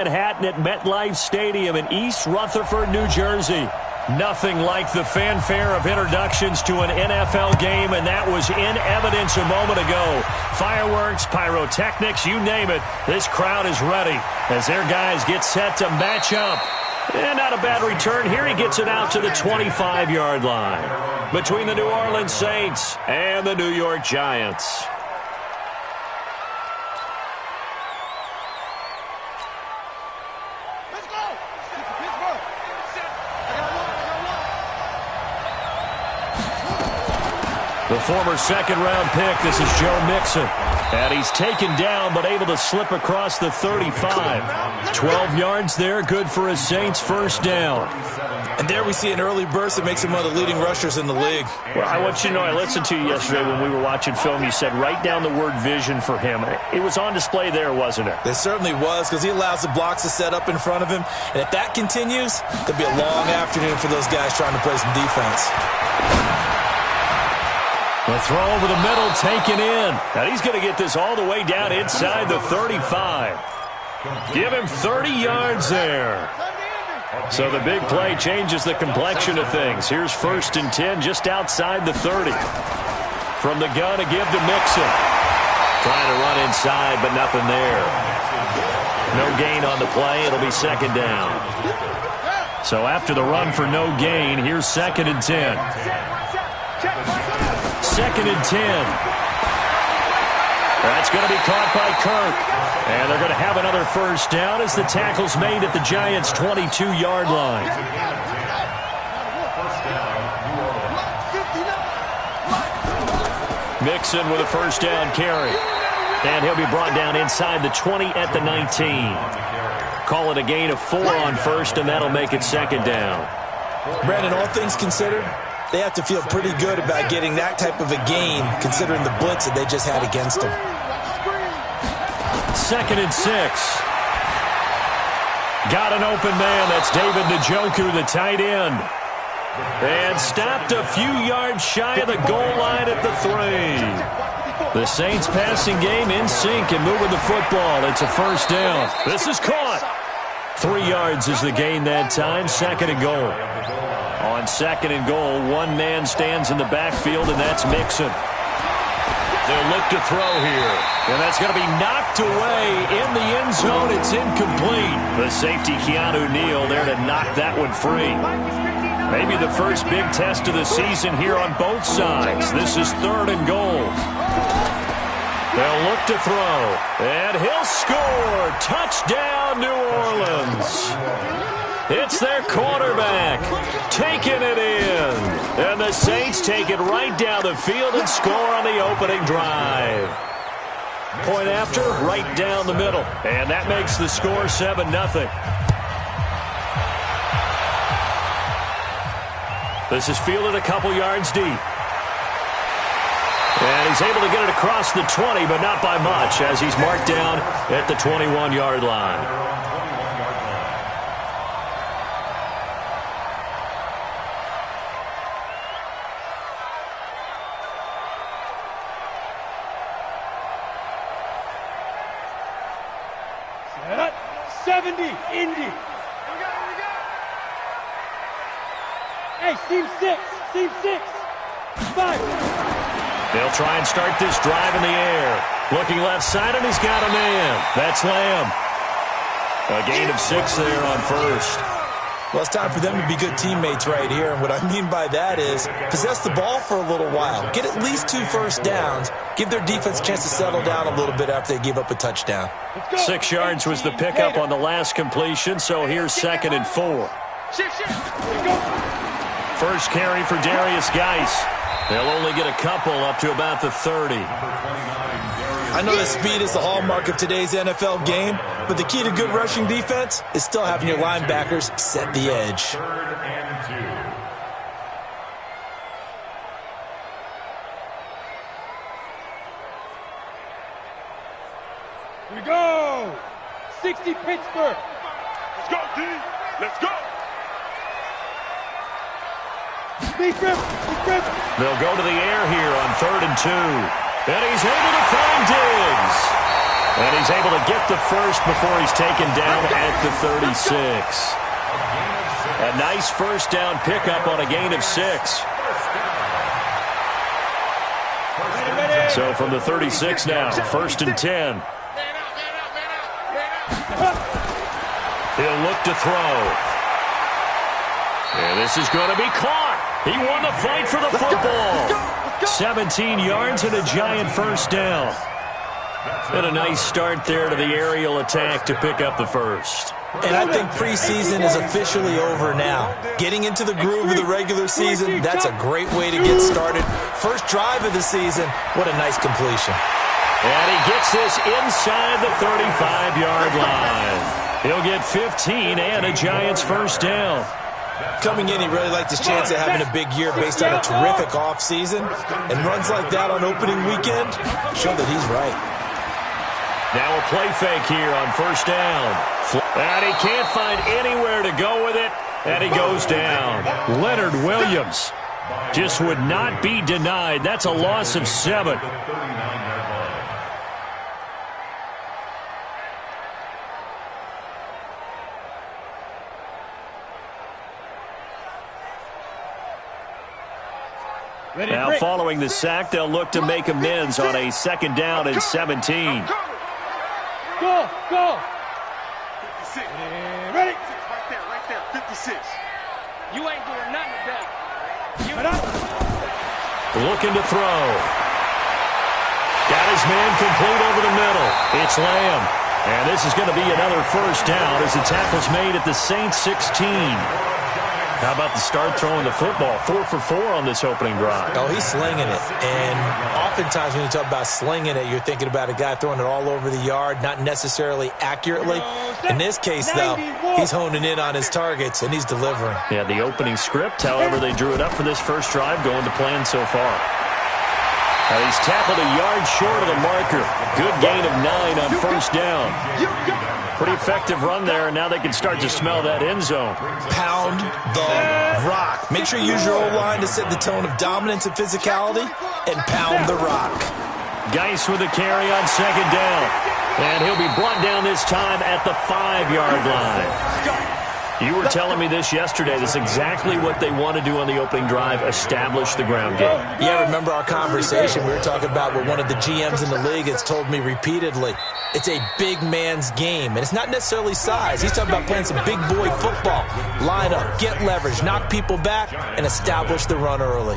Manhattan at MetLife Stadium in East Rutherford, New Jersey. Nothing like the fanfare of introductions to an NFL game, and that was in evidence a moment ago. Fireworks, pyrotechnics, you name it. This crowd is ready as their guys get set to match up. And not a bad return here. He gets it out to the 25-yard line between the New Orleans Saints and the New York Giants. The former second-round pick, this is Joe Mixon. And he's taken down but able to slip across the 35. 12 yards there, good for a Saints first down. And there we see an early burst that makes him one of the leading rushers in the league. Well, I want you to know, I listened to you yesterday when we were watching film. You said write down the word vision for him. It was on display there, wasn't it? It certainly was, because he allows the blocks to set up in front of him. And if that continues, there'll be a long afternoon for those guys trying to play some defense. The throw over the middle, taken in. And he's going to get this all the way down inside the 35. Give him 30 yards there. So the big play changes the complexion of things. Here's 1st and 10 just outside the 30. From the gun to give to Mixon. Trying to run inside, but nothing there. No gain on the play. It'll be 2nd down. So after the run for no gain, here's 2nd and 10. 2nd and 10. That's going to be caught by Kirk. And they're going to have another first down as the tackle's made at the Giants' 22-yard line. Mixon with a first down carry. And he'll be brought down inside the 20 at the 19. Call it a gain of 4 on first, and that'll make it 2nd down. Brandon, all things considered, they have to feel pretty good about getting that type of a gain, considering the blitz that they just had against them. 2nd and 6. Got an open man. That's David Njoku, the tight end. And stopped a few yards shy of the goal line at the 3. The Saints passing game in sync and moving the football. It's a first down. This is caught. 3 yards is the gain that time. 2nd and goal. On 2nd and goal, one man stands in the backfield, and that's Mixon. They'll look to throw here. And that's going to be knocked away in the end zone. It's incomplete. The safety, Keanu Neal, there to knock that one free. Maybe the first big test of the season here on both sides. This is 3rd and goal. They'll look to throw. And he'll score. Touchdown, New Orleans. It's their quarterback taking it in. And the Saints take it right down the field and score on the opening drive. Point after, right down the middle. And that makes the score 7-0. This is fielded a couple yards deep. And he's able to get it across the 20, but not by much, as he's marked down at the 21-yard line. Set. 70, Indy. Hey, seam 6. Seam 6. 5. They'll try and start this drive in the air. Looking left side, and he's got a man. That's Lamb. A gain of 6 there on first. Well, it's time for them to be good teammates right here. And what I mean by that is possess the ball for a little while. Get at least 2 first downs. Give their defense a chance to settle down a little bit after they give up a touchdown. 6 yards was the pickup on the last completion, so here's 2nd and 4. First carry for Darius Geis. They'll only get a couple up to about the 30. I know that speed is the hallmark of today's NFL game, but the key to good rushing defense is still having your linebackers set the edge. Here we go. 60 Pittsburgh. Let's go, D. Let's go. They'll go to the air here on 3rd and 2. And he's able to find Diggs. And he's able to get the first before he's taken down at the 36. A nice first down pickup on a gain of 6. So from the 36 now, 1st and 10. He'll look to throw. And this is going to be caught. He won the fight for the football. 17 yards and a giant first down. And a nice start there to the aerial attack to pick up the first. And I think preseason is officially over now. Getting into the groove of the regular season, that's a great way to get started. First drive of the season, what a nice completion. And he gets this inside the 35-yard line. He'll get 15 and a Giants first down. Coming in, he really liked his chance of having a big year based on a terrific offseason. And runs like that on opening weekend show that he's right. Now a play fake here on first down. And he can't find anywhere to go with it. And he goes down. Leonard Williams just would not be denied. That's a loss of 7. Now following the sack, they'll look to make amends on a 2nd down and 17. Go, go. 56. Ready? Right there, 56. You ain't doing nothing with that. Looking to throw. Got his man complete over the middle. It's Lamb. And this is going to be another first down as the tackle's made at the Saints 16. How about the start throwing the football? 4 for 4 on this opening drive. Oh, he's slinging it. And oftentimes when you talk about slinging it, you're thinking about a guy throwing it all over the yard, not necessarily accurately. In this case, though, he's honing in on his targets, and he's delivering. Yeah, the opening script, however, they drew it up for this first drive, going to plan so far. Now he's tackled a yard short of the marker. Good gain of 9 on first down. Pretty effective run there, and now they can start to smell that end zone. Pound the rock. Make sure you use your O-line to set the tone of dominance and physicality, and pound the rock. Geis with a carry on 2nd down. And he'll be brought down this time at the 5-yard line. You were telling me this yesterday. This is exactly what they want to do on the opening drive, establish the ground game. Yeah, remember our conversation. We were talking about what one of the GMs in the league has told me repeatedly. It's a big man's game, and it's not necessarily size. He's talking about playing some big boy football. Line up, get leverage, knock people back, and establish the run early.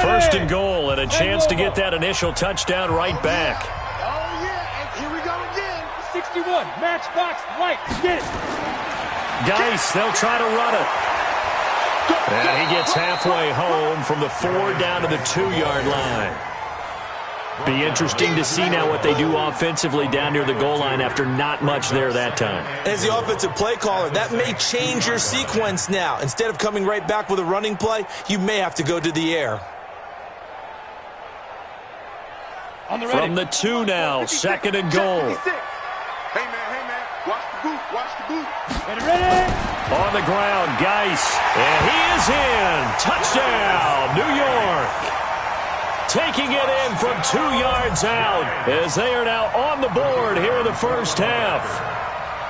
First and goal, and a chance to get that initial touchdown right back. Oh, yeah, and here we go again. 61, matchbox, right, get it. Geis, they'll try to run it. And he gets halfway home from the 4 down to the 2-yard line. Be interesting to see now what they do offensively down near the goal line after not much there that time. As the offensive play caller, that may change your sequence now. Instead of coming right back with a running play, you may have to go to the air. From the 2 now, 2nd and goal. Hey, man, watch the boot, watch the boot. Ready? On the ground, Geis, and he is in. Touchdown, New York. Taking it in from 2 yards out as they are now on the board here in the first half.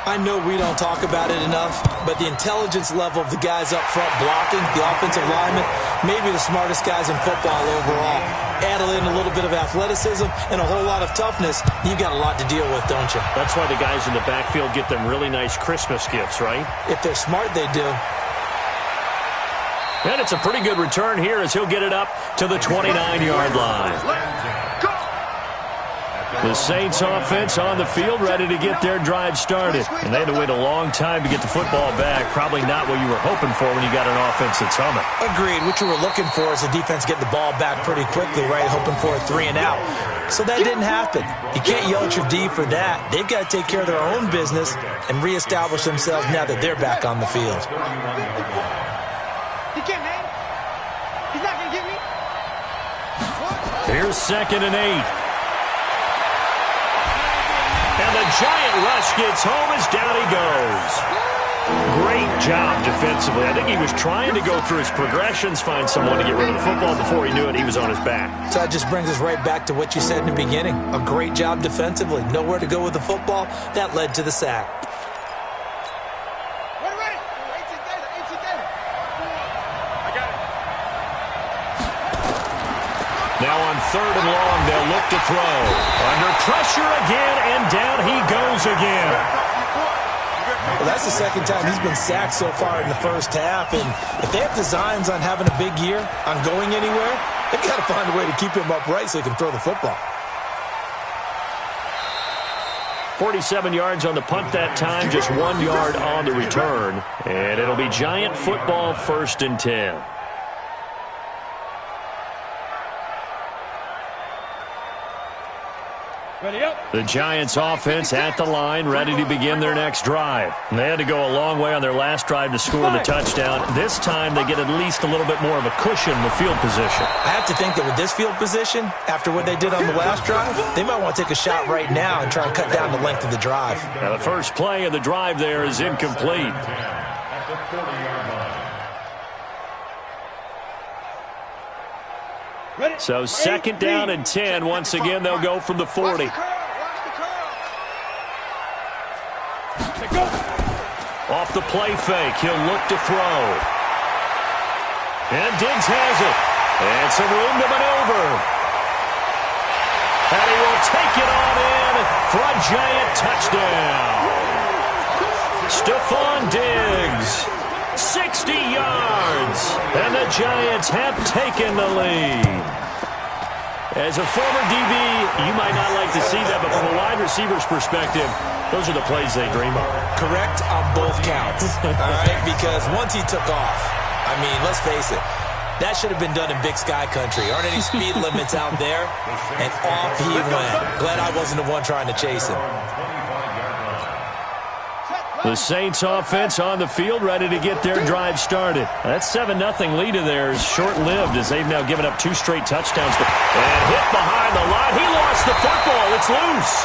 I know we don't talk about it enough, but the intelligence level of the guys up front blocking, the offensive linemen, maybe the smartest guys in football overall. Add in a little bit of athleticism and a whole lot of toughness, you've got a lot to deal with, don't you? That's why the guys in the backfield get them really nice Christmas gifts, right? If they're smart, they do. And it's a pretty good return here as he'll get it up to the 29-yard line. The Saints offense on the field ready to get their drive started. And they had to wait a long time to get the football back. Probably not what you were hoping for when you got an offense that's humming. Agreed. What you were looking for is the defense getting the ball back pretty quickly, right? Hoping for a 3 and out. So that didn't happen. You can't yell at your D for that. They've got to take care of their own business and reestablish themselves now that they're back on the field. He can't, man. He's not going to get me. Here's 2nd and 8. And the giant rush gets home as down he goes. Great job defensively. I think he was trying to go through his progressions, find someone to get rid of the football. Before he knew it, he was on his back. So that just brings us right back to what you said in the beginning. A great job defensively. Nowhere to go with the football. That led to the sack. Now on 3rd and long, they'll look to throw. Under pressure again, and down he goes again. Well, that's the second time he's been sacked so far in the first half. And if they have designs on having a big year, on going anywhere, they've got to find a way to keep him upright so he can throw the football. 47 yards on the punt that time, just 1 yard on the return. And it'll be Giant football, 1st and 10. The Giants offense at the line, ready to begin their next drive. They had to go a long way on their last drive to score the touchdown. This time they get at least a little bit more of a cushion with field position. I have to think that with this field position, after what they did on the last drive, they might want to take a shot right now and try and cut down the length of the drive. Now the first play of the drive there is incomplete. So 2nd down and 10. Once again, they'll go from the 40. Off the play fake, he'll look to throw. And Diggs has it. And some room to maneuver. And he will take it on in for a Giant touchdown. Stephon Diggs, 60 yards. And the Giants have taken the lead. As a former DB, you might not like to see that, but from a wide receiver's perspective, those are the plays they dream of. Correct on both counts, all right? Because once he took off, I mean, let's face it, that should have been done in Big Sky Country. Aren't any speed limits out there? And off he went. Glad I wasn't the one trying to chase him. The Saints offense on the field, ready to get their drive started. That 7-0 lead of theirs short-lived as they've now given up 2 straight touchdowns. And hit behind the line. He lost the football. It's loose.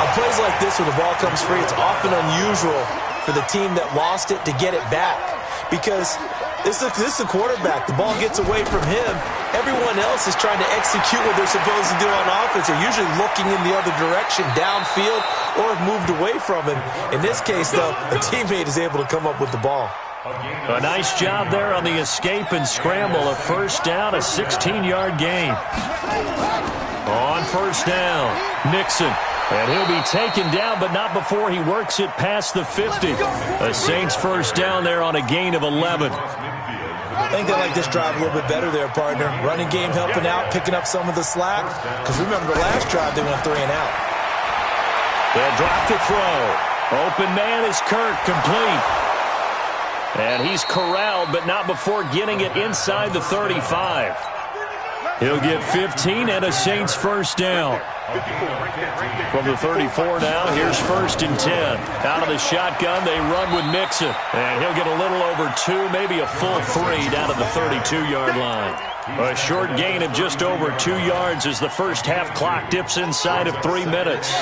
On plays like this, when the ball comes free, it's often unusual for the team that lost it to get it back. Because this is a quarterback. The ball gets away from him. Everyone else is trying to execute what they're supposed to do on offense. They're usually looking in the other direction, downfield, or have moved away from him. In this case, though, a teammate is able to come up with the ball. A nice job there on the escape and scramble. A 1st down, a 16-yard gain. On 1st down, Nixon. And he'll be taken down, but not before he works it past the 50. The Saints 1st down there on a gain of 11. I think they like this drive a little bit better there, partner. Running game helping out, picking up some of the slack. Because remember, the last drive, they went 3 and out. They'll drop the throw. Open man is Kirk, complete. And he's corralled, but not before getting it inside the 35. He'll get 15 and a Saints 1st down. From the 34 now, here's 1st and 10. Out of the shotgun, they run with Mixon. And he'll get a little over 2, maybe a full 3 down to the 32-yard line. A short gain of just over 2 yards as the first half clock dips inside of 3 minutes.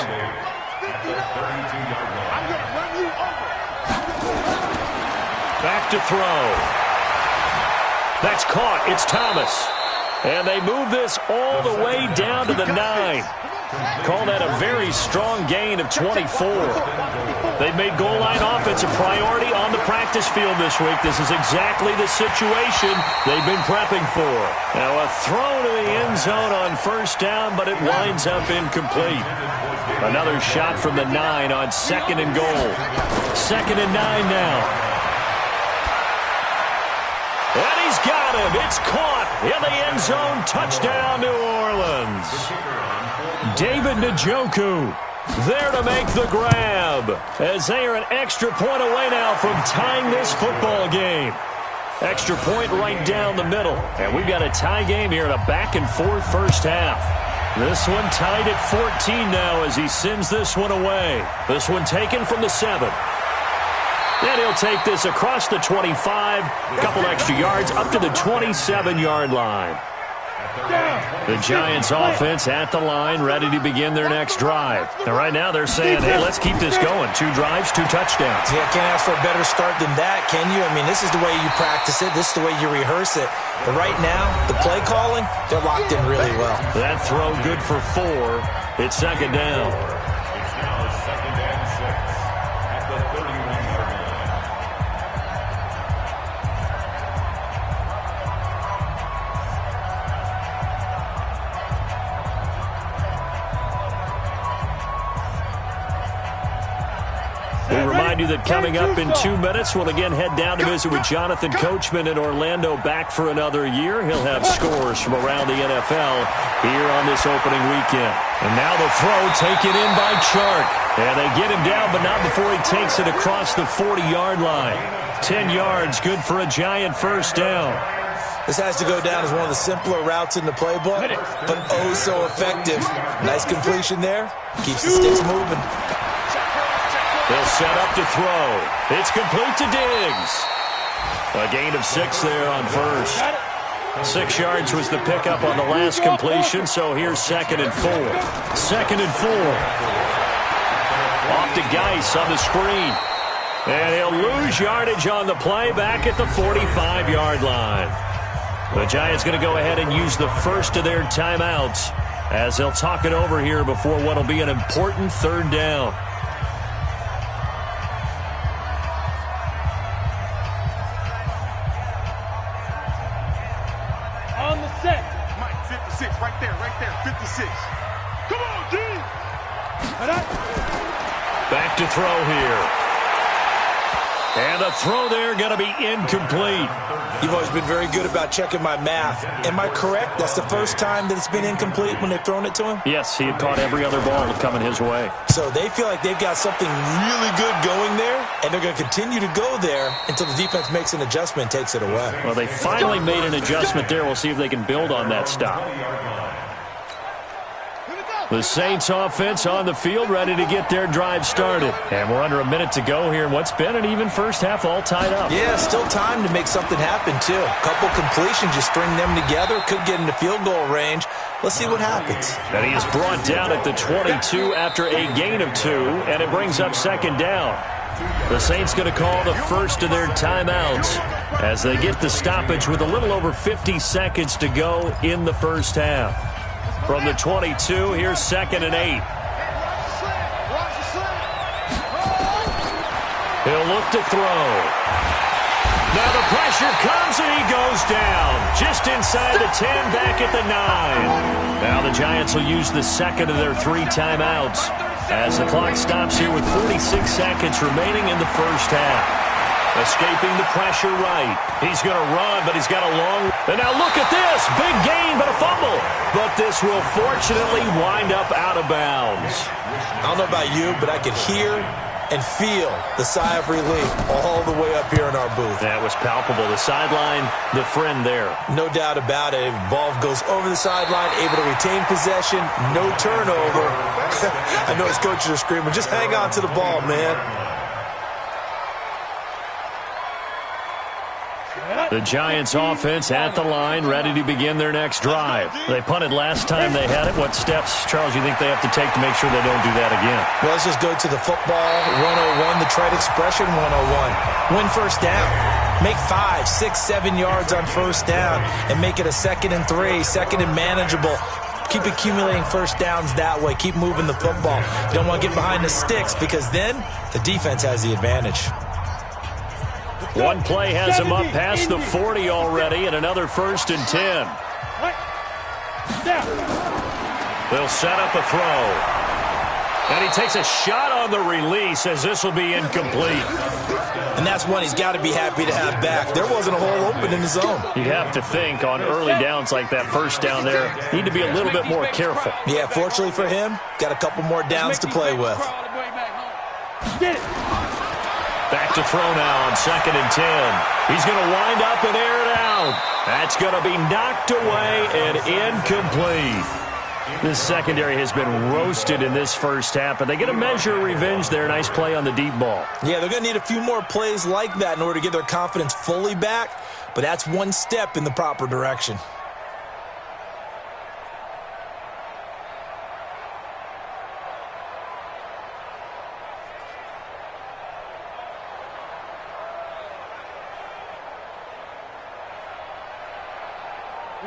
Back to throw. That's caught. It's Thomas. And they move this all the way down to the 9. Call that a very strong gain of 24. They've made goal line offense a priority on the practice field this week. This is exactly the situation they've been prepping for. Now a throw to the end zone on 1st down, but it winds up incomplete. Another shot from the 9 on 2nd and goal. 2nd and 9 now. And he's got him. It's caught in the end zone. Touchdown, New Orleans. David Njoku there to make the grab as they are an extra point away now from tying this football game. Extra point right down the middle. And we've got a tie game here in a back-and-forth first half. This one tied at 14 now as he sends this one away. This one taken from the 7. Then he'll take this across the 25, a couple extra yards, up to the 27-yard line. The Giants offense at the line, ready to begin their next drive. And right now they're saying, hey, let's keep this going. 2 drives, 2 touchdowns. Yeah, can't ask for a better start than that, can you? I mean, this is the way you practice it. This is the way you rehearse it. But right now, the play calling, they're locked in really well. That throw good for 4. It's second down. We remind you that coming up in 2 minutes, we'll again head down to visit with Jonathan Coachman in Orlando, back for another year. He'll have scores from around the NFL here on this opening weekend. And now the throw taken in by Chark. And they get him down, but not before he takes it across the 40-yard line. 10 yards, good for a Giant first down. This has to go down as one of the simpler routes in the playbook, but oh so effective. Nice completion there. Keeps the sticks moving. They'll set up to throw. It's complete to Diggs. A gain of 6 there on first. 6 yards was the pickup on the last completion, so here's 2nd and 4. 2nd and 4. Off to Geis on the screen. And he'll lose yardage on the play back at the 45-yard line. The Giants going to go ahead and use the first of their timeouts as they'll talk it over here before what will be an important 3rd down. Right there, 56. Come on, G! Back to throw here. And the throw there going to be incomplete. You've always been very good about checking my math. Am I correct? That's the first time that it's been incomplete when they've thrown it to him? Yes, he had caught every other ball coming his way. So they feel like they've got something really good going there, and they're going to continue to go there until the defense makes an adjustment and takes it away. Well, they finally made an adjustment there. We'll see if they can build on that stop. The Saints offense on the field, ready to get their drive started. And we're under a minute to go here in what's been an even first half, all tied up. Yeah, still time to make something happen, too. A couple completions, you string them together, could get into field goal range. Let's see what happens. And he is brought down at the 22 after a gain of 2, and it brings up 2nd down. The Saints going to call the first of their timeouts as they get the stoppage with a little over 50 seconds to go in the first half. From the 22, here's 2nd and 8. He'll look to throw. Now the pressure comes and he goes down. Just inside the 10, back at the 9. Now the Giants will use the 2nd of their 3 timeouts as the clock stops here with 46 seconds remaining in the first half. Escaping the pressure right. He's going to run, but he's got a long... And now look at this. Big gain, but a fumble. But this will fortunately wind up out of bounds. I don't know about you, but I could hear and feel the sigh of relief all the way up here in our booth. That was palpable. The sideline, the friend there. No doubt about it. Ball goes over the sideline, able to retain possession, no turnover. I know his coaches are screaming, just hang on to the ball, man. The Giants offense at the line, ready to begin their next drive. They punted last time they had it. What steps, Charles, you think they have to take to make sure they don't do that again? Well, let's just go to the football 101, the trade expression 101. Win first down. Make 5, 6, 7 yards on first down and make it a 2nd and 3, 2nd and manageable. Keep accumulating first downs that way. Keep moving the football. You don't want to get behind the sticks because then the defense has the advantage. One play has him up past the 40 already, and another 1st and 10. They'll set up a throw. And he takes a shot on the release as this will be incomplete. And that's one he's got to be happy to have back. There wasn't a hole open in the zone. You'd have to think on early downs like that first down there, need to be a little bit more careful. Yeah, fortunately for him, got a couple more downs to play with. Get it. Back to throw now on 2nd and 10. He's going to wind up and air it out. That's going to be knocked away and incomplete. This secondary has been roasted in this first half, but they get a measure of revenge there. Nice play on the deep ball. Yeah, they're going to need a few more plays like that in order to get their confidence fully back, but that's one step in the proper direction.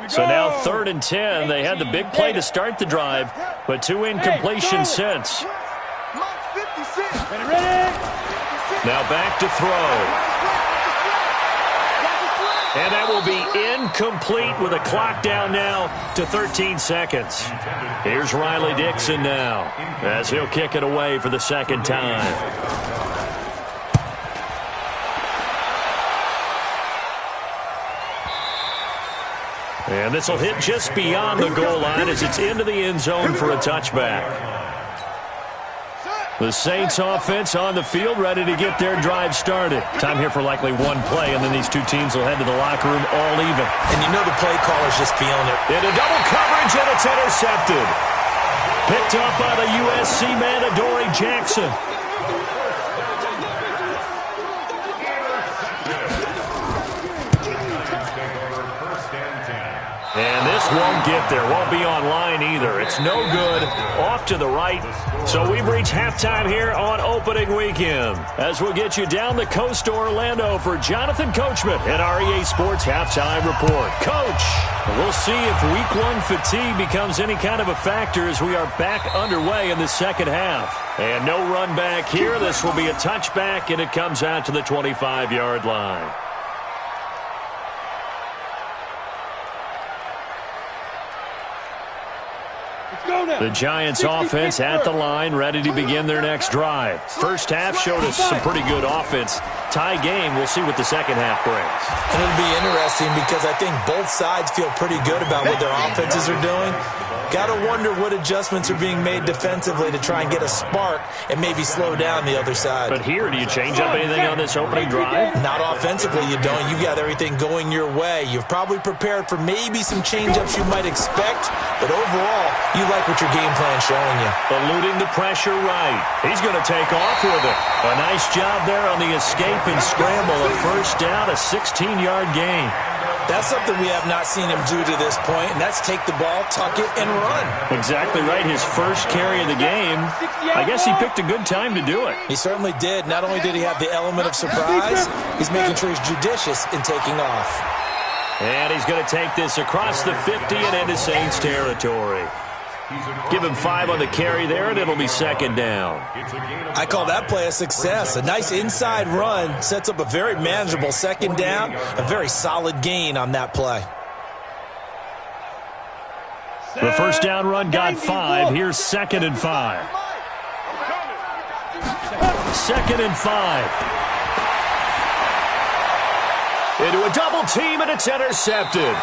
So now 3rd and 10. They had the big play to start the drive, but 2 incompletions since. Now back to throw. And that will be incomplete with a clock down now to 13 seconds. Here's Riley Dixon now as he'll kick it away for the second time. And this will hit just beyond the goal line as it's into the end zone for a touchback. The Saints offense on the field, ready to get their drive started. Time here for likely one play, and then these two teams will head to the locker room all even. And you know the play caller's just feeling it. Into double coverage, and it's intercepted. Picked up by the USC man, Adoree Jackson. And this won't get there. Won't be online either. It's no good. Off to the right. So we've reached halftime here on opening weekend. As we'll get you down the coast to Orlando for Jonathan Coachman and our EA Sports Halftime Report. Coach, we'll see if Week 1 fatigue becomes any kind of a factor as we are back underway in the second half. And no run back here. This will be a touchback, and it comes out to the 25-yard line. The Giants offense at the line, ready to begin their next drive. First half showed us some pretty good offense. Tie game, we'll see what the second half brings. And it'll be interesting because I think both sides feel pretty good about what their offenses are doing. Got to wonder what adjustments are being made defensively to try and get a spark and maybe slow down the other side. But here, do you change up anything on this opening drive? Not offensively, you don't. You got everything going your way. You've probably prepared for maybe some change-ups you might expect, but overall, you like what your game plan's showing you. Eluding the pressure right. He's going to take off with it. A nice job there on the escape and scramble. A first down, a 16-yard gain. That's something we have not seen him do to this point, and that's take the ball, tuck it, and run. Exactly right. His first carry of the game. I guess he picked a good time to do it. He certainly did. Not only did he have the element of surprise, he's making sure he's judicious in taking off. And he's going to take this across the 50 and into Saints territory. Give him 5 on the carry there, and it'll be second down. I call that play a success. A nice inside run sets up a very manageable second down, a very solid gain on that play. The first down run got 5. Here's 2nd and 5. 2nd and 5. Into a double team, and it's intercepted.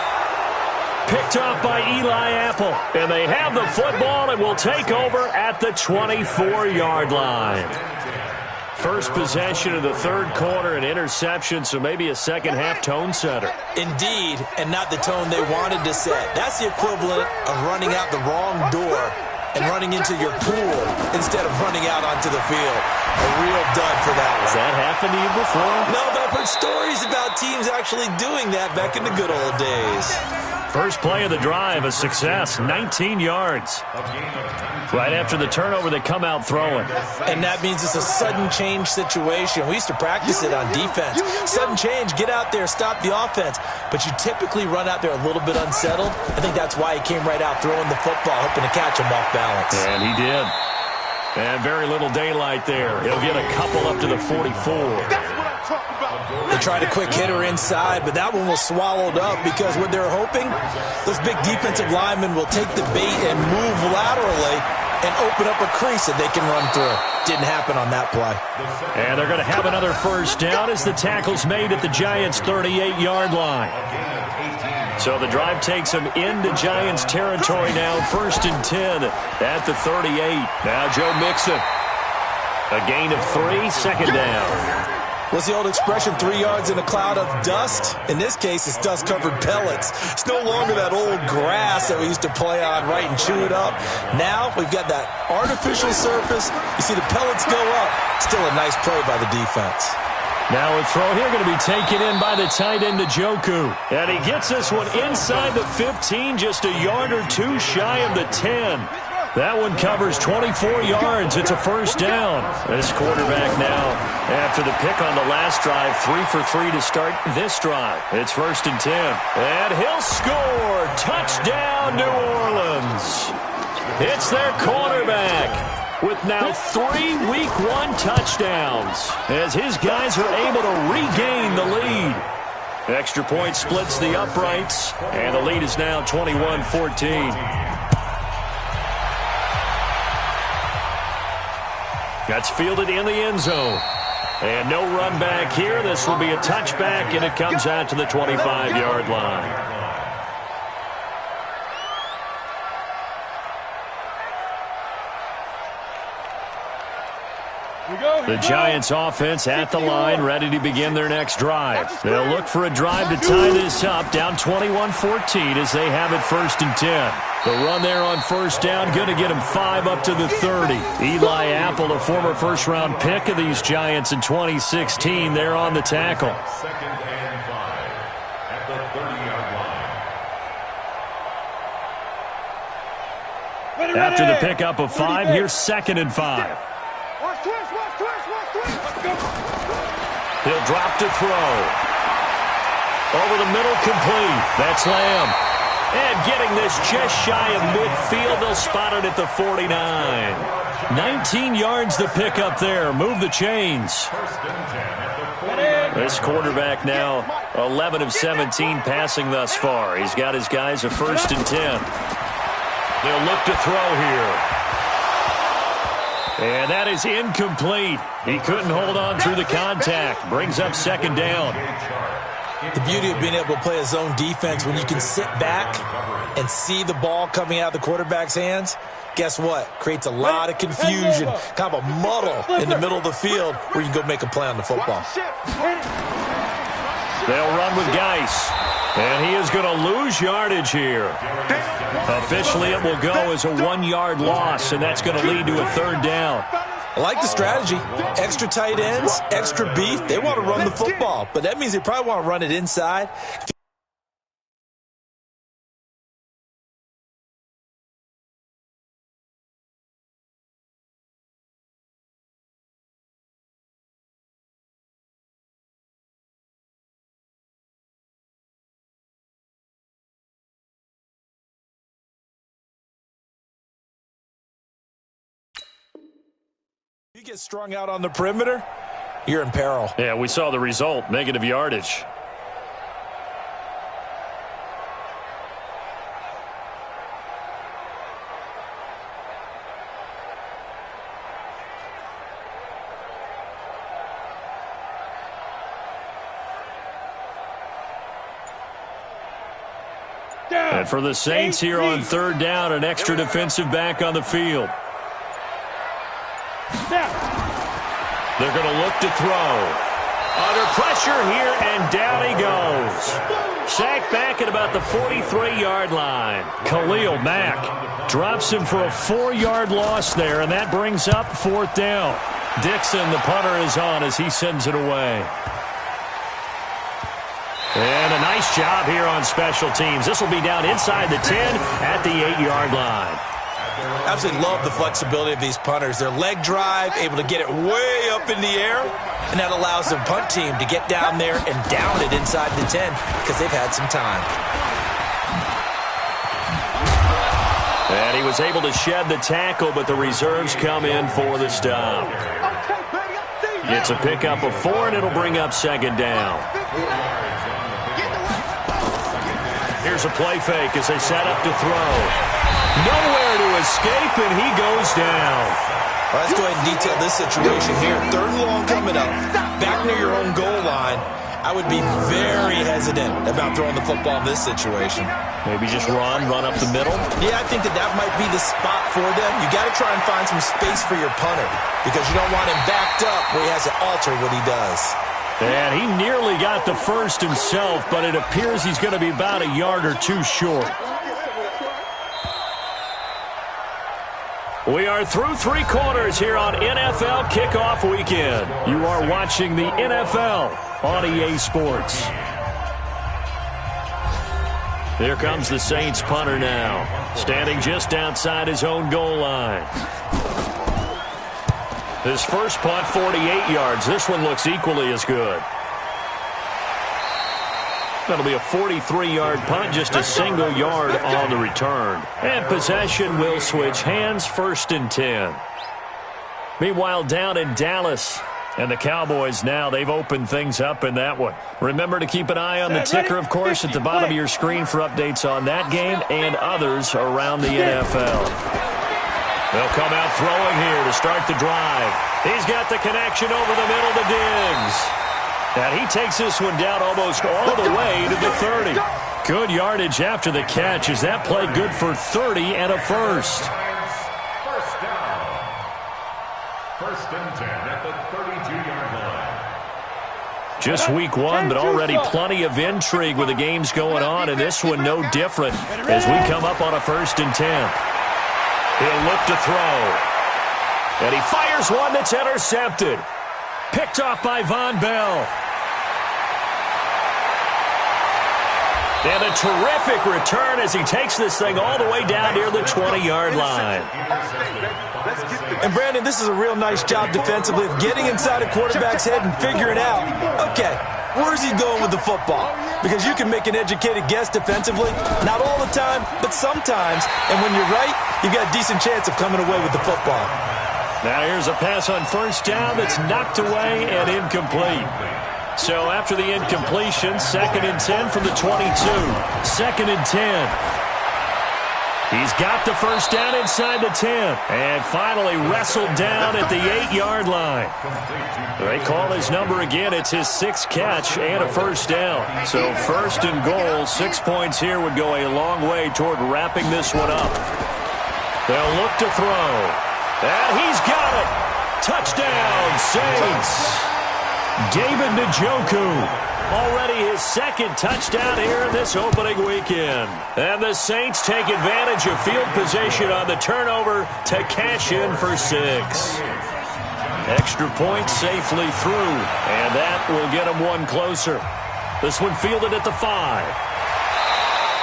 Picked off by Eli Apple. And they have the football and will take over at the 24-yard line. First possession of the third quarter, an interception, so maybe a second-half tone setter. Indeed, and not the tone they wanted to set. That's the equivalent of running out the wrong door and running into your pool instead of running out onto the field. A real dud for that one. Has that happened to you before? No, but I've heard stories about teams actually doing that back in the good old days. First play of the drive, a success, 19 yards. Right after the turnover, they come out throwing. And that means it's a sudden change situation. We used to practice it on defense. Sudden change, get out there, stop the offense. But you typically run out there a little bit unsettled. I think that's why he came right out throwing the football, hoping to catch him off balance. And he did. And very little daylight there. He'll get a couple up to the 44. They tried a quick hitter inside, but that one was swallowed up because what they're hoping, those big defensive linemen will take the bait and move laterally and open up a crease that they can run through. Didn't happen on that play. And they're going to have another first down as the tackle's made at the Giants' 38-yard line. So the drive takes them into Giants territory now, 1st and 10 at the 38. Now Joe Mixon. A gain of 3, second down. What's the old expression, 3 yards in a cloud of dust? In this case, it's dust-covered pellets. It's no longer that old grass that we used to play on, right, and chew it up. Now we've got that artificial surface. You see the pellets go up. Still a nice play by the defense. Now a throw here going to be taken in by the tight end, Njoku. And he gets this one inside the 15, just a yard or two shy of the 10. That one covers 24 yards. It's a first down. This quarterback now, after the pick on the last drive, 3 for 3 to start this drive. It's 1st and 10. And he'll score. Touchdown, New Orleans. It's their quarterback with now 3 Week 1 touchdowns as his guys are able to regain the lead. Extra point splits the uprights, and the lead is now 21-14. That's fielded in the end zone. And no run back here. This will be a touchback, and it comes out to the 25-yard line. The Giants offense at the line, ready to begin their next drive. They'll look for a drive to tie this up, down 21-14 as they have it 1st and 10. The run there on first down, going to get him 5 up to the 30. Eli Apple, a former first-round pick of these Giants in 2016, there on the tackle. 2nd and 5 at the 30-yard line. After the pickup of 5, here's 2nd and 5. He'll drop to throw. Over the middle, complete. That's Lamb. And getting this just shy of midfield, they'll spot it at the 49. 19 yards to pick up there. Move the chains. This quarterback now 11 of 17 passing thus far. He's got his guys a 1st and 10. They'll look to throw here. And that is incomplete. He couldn't hold on through the contact. Brings up 2nd down. The beauty of being able to play a zone defense when you can sit back and see the ball coming out of the quarterback's hands, guess what? Creates a lot of confusion, kind of a muddle in the middle of the field where you can go make a play on the football. They'll run with Geis. And he is going to lose yardage here. Officially, it will go as a 1-yard loss, and that's going to lead to a 3rd down. I like the strategy. Extra tight ends, extra beef. They want to run the football, but that means they probably want to run it inside. You get strung out on the perimeter, you're in peril. Yeah, we saw the result, negative yardage. And for the Saints here on 3rd down, an extra defensive back on the field. They're going to look to throw. Under pressure here, and down he goes. Sacked back at about the 43-yard line. Khalil Mack drops him for a 4-yard loss there, and that brings up 4th down. Dixon, the punter, is on as he sends it away. And a nice job here on special teams. This will be down inside the 10 at the 8-yard line. Absolutely love the flexibility of these punters. Their leg drive, able to get it way up in the air, and that allows the punt team to get down there and down it inside the 10 because they've had some time. And he was able to shed the tackle, but the reserves come in for the stop. It's a pickup of 4, and it'll bring up 2nd down. Here's a play fake as they set up to throw. Nowhere to escape, and he goes down. Well, let's go ahead and detail this situation here. 3rd and long coming up, back near your own goal line. I would be very hesitant about throwing the football in this situation. Maybe just run up the middle? Yeah, I think that might be the spot for them. You got to try and find some space for your punter because you don't want him backed up where he has to alter what he does. And he nearly got the first himself, but it appears he's going to be about a yard or 2 short. We are through 3 quarters here on NFL Kickoff Weekend. You are watching the NFL on EA Sports. Here comes the Saints punter now, standing just outside his own goal line. His first punt, 48 yards. This one looks equally as good. That'll be a 43-yard punt, just a single yard on the return. And possession will switch hands, 1st and 10. Meanwhile, down in Dallas, and the Cowboys now, they've opened things up in that one. Remember to keep an eye on the ticker, of course, at the bottom of your screen for updates on that game and others around the NFL. They'll come out throwing here to start the drive. He's got the connection over the middle to Diggs. And he takes this one down almost all the way to the 30. Good yardage after the catch. Is that play good for 30 and a first? First down. 1st and 10 at the 32-yard line. Just week 1, but already plenty of intrigue with the games going on, and this one no different as we come up on a 1st and 10. He'll look to throw. And he fires one that's intercepted. Picked off by Von Bell. And a terrific return as he takes this thing all the way down near the 20-yard line. And, Brandon, this is a real nice job defensively of getting inside a quarterback's head and figuring out, okay, where's he going with the football? Because you can make an educated guess defensively, not all the time, but sometimes. And when you're right, you've got a decent chance of coming away with the football. Now here's a pass on 1st down that's knocked away and incomplete. So after the incompletion, 2nd and 10 from the 22. 2nd and 10. He's got the 1st down inside the 10. And finally wrestled down at the 8-yard line. They call his number again. It's his 6th catch and a 1st down. So 1st and goal, 6 points here would go a long way toward wrapping this one up. They'll look to throw. And he's got it. Touchdown, Saints. David Njoku. Already his 2nd touchdown here in this opening weekend. And the Saints take advantage of field position on the turnover to cash in for 6. Extra point safely through. And that will get him one closer. This one fielded at the 5.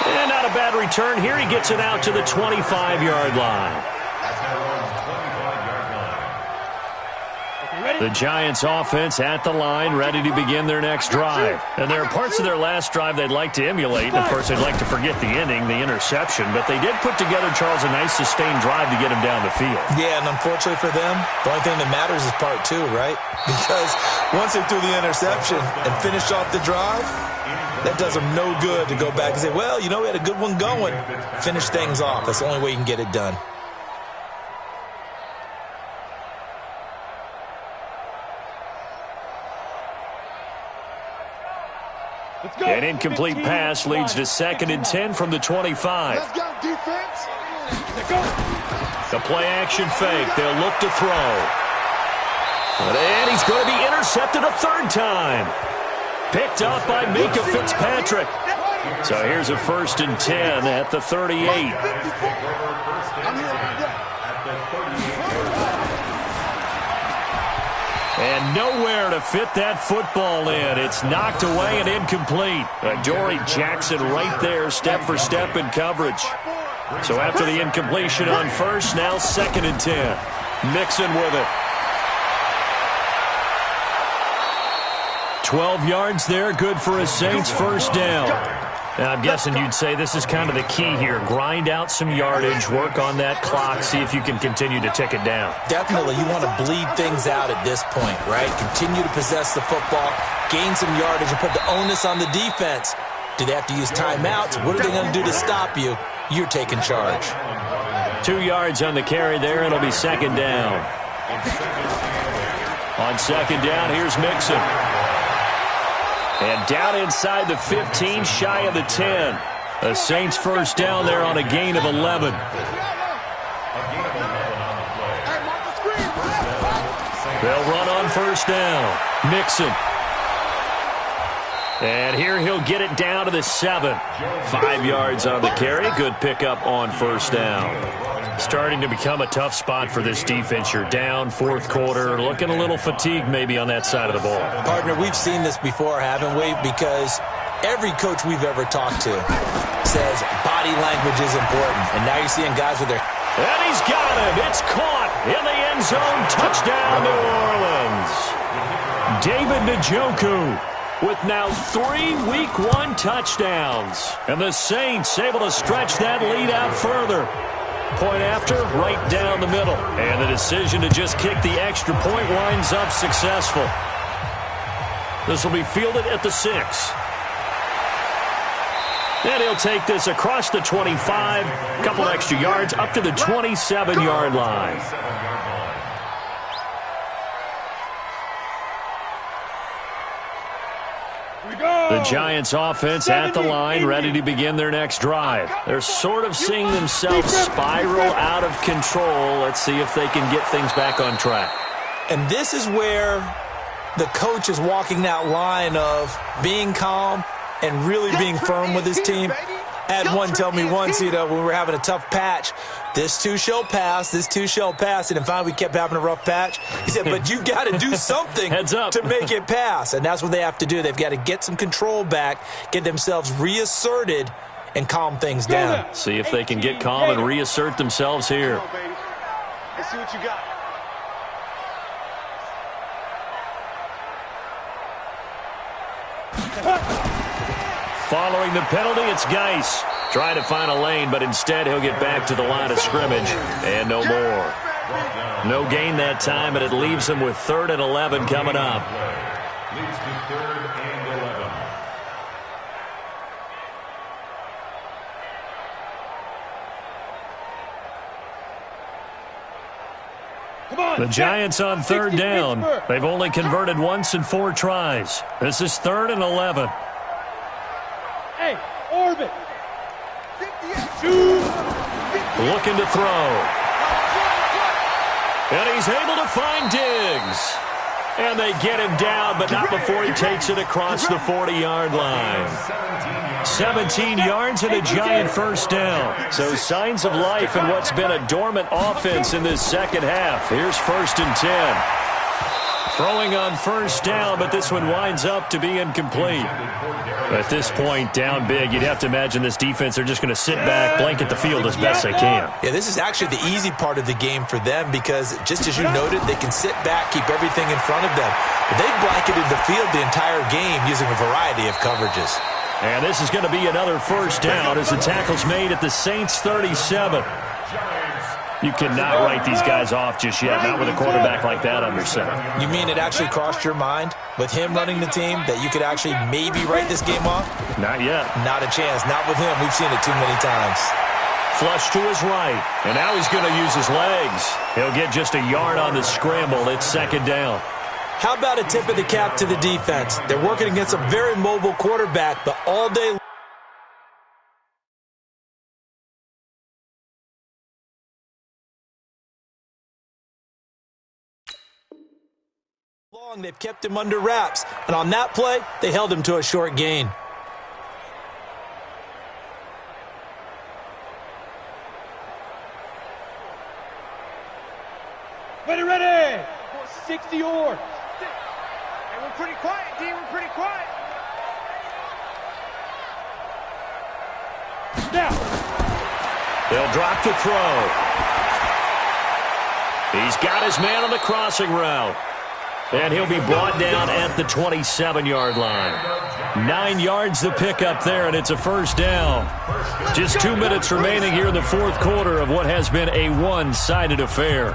And not a bad return here. He gets it out to the 25-yard line. The Giants offense at the line, ready to begin their next drive. And there are parts of their last drive they'd like to emulate. And, of course, they'd like to forget the ending, the interception. But they did put together, Charles, a nice sustained drive to get him down the field. Yeah, and unfortunately for them, the only thing that matters is part 2, right? Because once they threw the interception and finished off the drive, that does them no good to go back and say, well, you know, we had a good one going. Finish things off. That's the only way you can get it done. An incomplete pass leads to 2nd and 10 from the 25. Let's go, defense. Let's go. The play-action fake. They'll look to throw. And he's going to be intercepted a 3rd time. Picked up by Minka Fitzpatrick. So here's a 1st and 10 at the 38. And nowhere to fit that football in. It's knocked away and incomplete. Dory Jackson right there, step for step in coverage. So after the incompletion on 1st, now 2nd and 10. Mixon with it. 12 yards there, good for a Saints 1st down. Now, I'm guessing you'd say this is kind of the key here. Grind out some yardage, work on that clock, see if you can continue to tick it down. Definitely. You want to bleed things out at this point, right? Continue to possess the football, gain some yardage, and put the onus on the defense. Do they have to use timeouts? What are they going to do to stop you? You're taking charge. 2 yards on the carry there. It'll be 2nd down. On 2nd down, here's Mixon. And down inside the 15, shy of the 10. The Saints 1st down there on a gain of 11. They'll run on 1st down. Mixon. And here he'll get it down to the 7. 5 yards on the carry. Good pickup on 1st down. Starting to become a tough spot for this defense. You're down 4th quarter, looking a little fatigued maybe on that side of the ball. Partner, we've seen this before, haven't we? Because Every coach we've ever talked to says body language is important. And now you're seeing guys with their... And he's got him. It's caught in the end zone. Touchdown, New Orleans. David Njoku with now 3 Week 1 touchdowns. And the Saints able to stretch that lead out further. Point after, right down the middle. And the decision to just kick the extra point winds up successful. This will be fielded at the 6. And he'll take this across the 25, a couple extra yards, up to the 27-yard line. The Giants offense at the line, ready to begin their next drive. They're sort of seeing themselves spiral out of control. Let's see if they can get things back on track. And this is where the coach is walking that line of being calm and really being firm with his team. I had one tell me once, when we were having a tough patch, this too shall pass, this too shall pass. And finally we kept having a rough patch. He said, but you've got to do something to make it pass. And that's what they have to do. They've got to get some control back, get themselves reasserted, and calm things down. See if they can get calm and reassert themselves here. Let's see what you got. Following the penalty, it's Geis. Trying to find a lane, but instead he'll get back to the line of scrimmage. And no more. No gain that time, and it leaves him with 3rd and 11 coming up. Leads to 3rd and 11. The Giants on 3rd down. They've only converted once in 4 tries. This is 3rd and 11. Hey, orbit. Looking to throw. And he's able to find Diggs. And they get him down, but not before he takes it across the 40-yard line. 17 yards and a Giant first down. So signs of life in what's been a dormant offense in this second half. Here's 1st and 10. Throwing on 1st down, but this one winds up to be incomplete. At this point, down big, you'd have to imagine this defense are just going to sit back, blanket the field as best they can. Yeah, this is actually the easy part of the game for them because, just as you noted, they can sit back, keep everything in front of them. But they've blanketed the field the entire game using a variety of coverages. And this is going to be another 1st down as the tackle's made at the Saints' 37. You cannot write these guys off just yet, not with a quarterback like that under center. You mean it actually crossed your mind with him running the team that you could actually maybe write this game off? Not yet. Not a chance. Not with him. We've seen it too many times. Flush to his right, and now he's going to use his legs. He'll get just a yard on the scramble. It's 2nd down. How about a tip of the cap to the defense? They're working against a very mobile quarterback, but all day long, they've kept him under wraps. And on that play, they held him to a short gain. Ready. 60 yards. Hey, we're pretty quiet, D. We're pretty quiet. Now. They'll drop to throw. He's got his man on the crossing route. And he'll be brought down at the 27-yard line. 9 yards the pickup there, and it's a 1st down. Just 2 minutes remaining here in the 4th quarter of what has been a one-sided affair.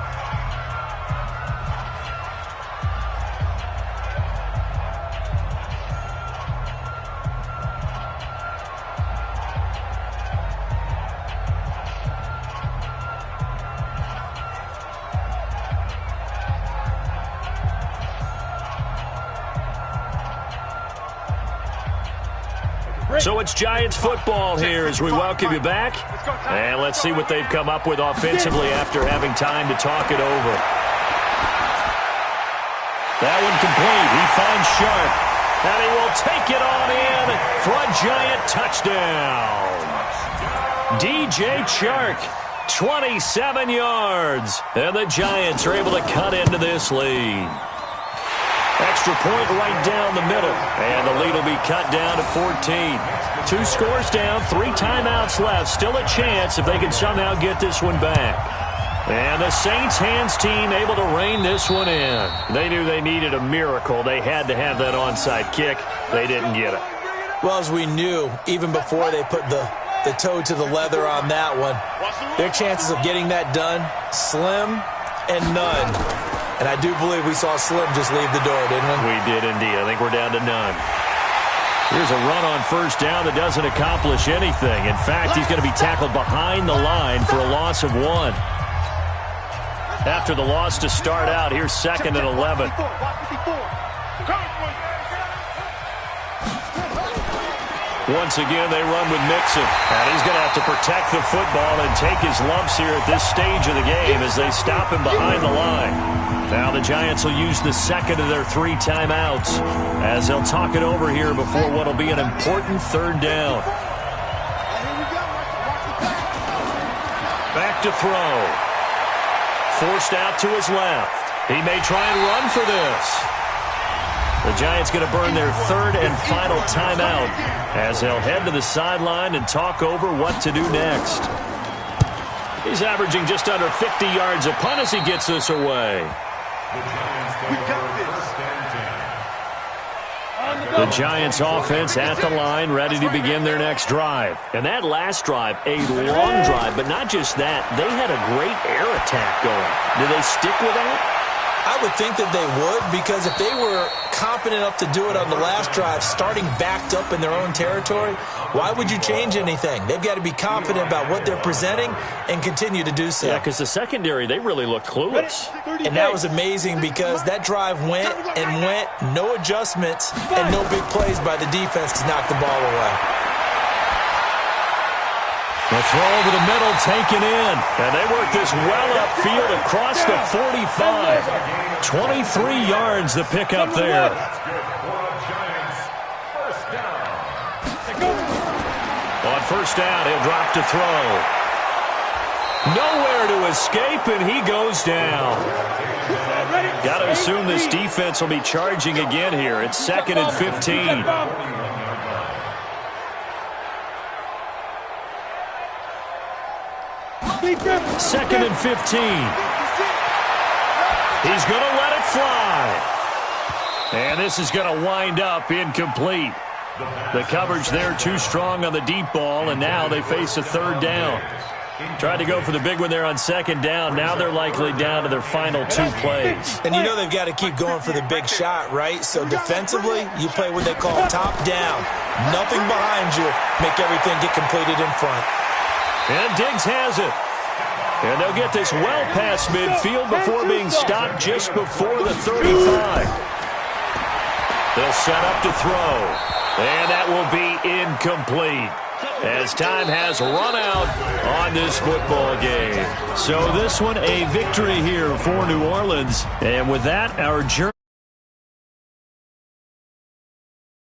So it's Giants football here as we welcome you back. And let's see what they've come up with offensively after having time to talk it over. That one complete. He finds Sharp. And he will take it on in for a Giant touchdown. DJ Chark, 27 yards. And the Giants are able to cut into this lead. Extra point right down the middle. And the lead will be cut down to 14. 2 scores down, 3 timeouts left. Still a chance if they can somehow get this one back. And the Saints hands team able to rein this one in. They knew they needed a miracle. They had to have that onside kick. They didn't get it. Well, as we knew, even before they put the toe to the leather on that one, their chances of getting that done, slim and none. And I do believe we saw Slim just leave the door, didn't we? We did indeed. I think we're down to none. Here's a run on first down that doesn't accomplish anything. In fact, he's going to be tackled behind the line for a loss of 1. After the loss to start out, here's 2nd and 11. Once again, they run with Mixon. And he's going to have to protect the football and take his lumps here at this stage of the game as they stop him behind the line. Now the Giants will use the second of their 3 timeouts as they'll talk it over here before what will be an important 3rd down. Back to throw. Forced out to his left. He may try and run for this. The Giants going to burn their 3rd and final timeout as they'll head to the sideline and talk over what to do next. He's averaging just under 50 yards a punt as he gets this away. The Giants offense at the line, ready to begin their next drive. And that last drive, a long drive, but not just that. They had a great air attack going. Do they stick with that? I would think that they would, because if they were competent enough to do it on the last drive, starting backed up in their own territory, why would you change anything? They've got to be confident about what they're presenting and continue to do so. Yeah, because the secondary, they really looked clueless. And that was amazing because that drive went and went, no adjustments, and no big plays by the defense to knock the ball away. The throw over the middle taken in. And they work this well upfield across the 45. 23 yards the pick up there. On first down, he'll drop to throw. Nowhere to escape, and he goes down. Got to assume this defense will be charging again here. It's 2nd and 15. Second and 15. He's going to let it fly. And this is going to wind up incomplete. The coverage there too strong on the deep ball, and now they face a 3rd down. Tried to go for the big one there on 2nd down. Now they're likely down to their final 2 plays. And you know they've got to keep going for the big shot, right? So defensively, you play what they call top down. Nothing behind you. Make everything get completed in front. And Diggs has it. And they'll get this well past midfield before being stopped just before the 35. They'll set up to throw. And that will be incomplete as time has run out on this football game. So this one a victory here for New Orleans. And with that, our journey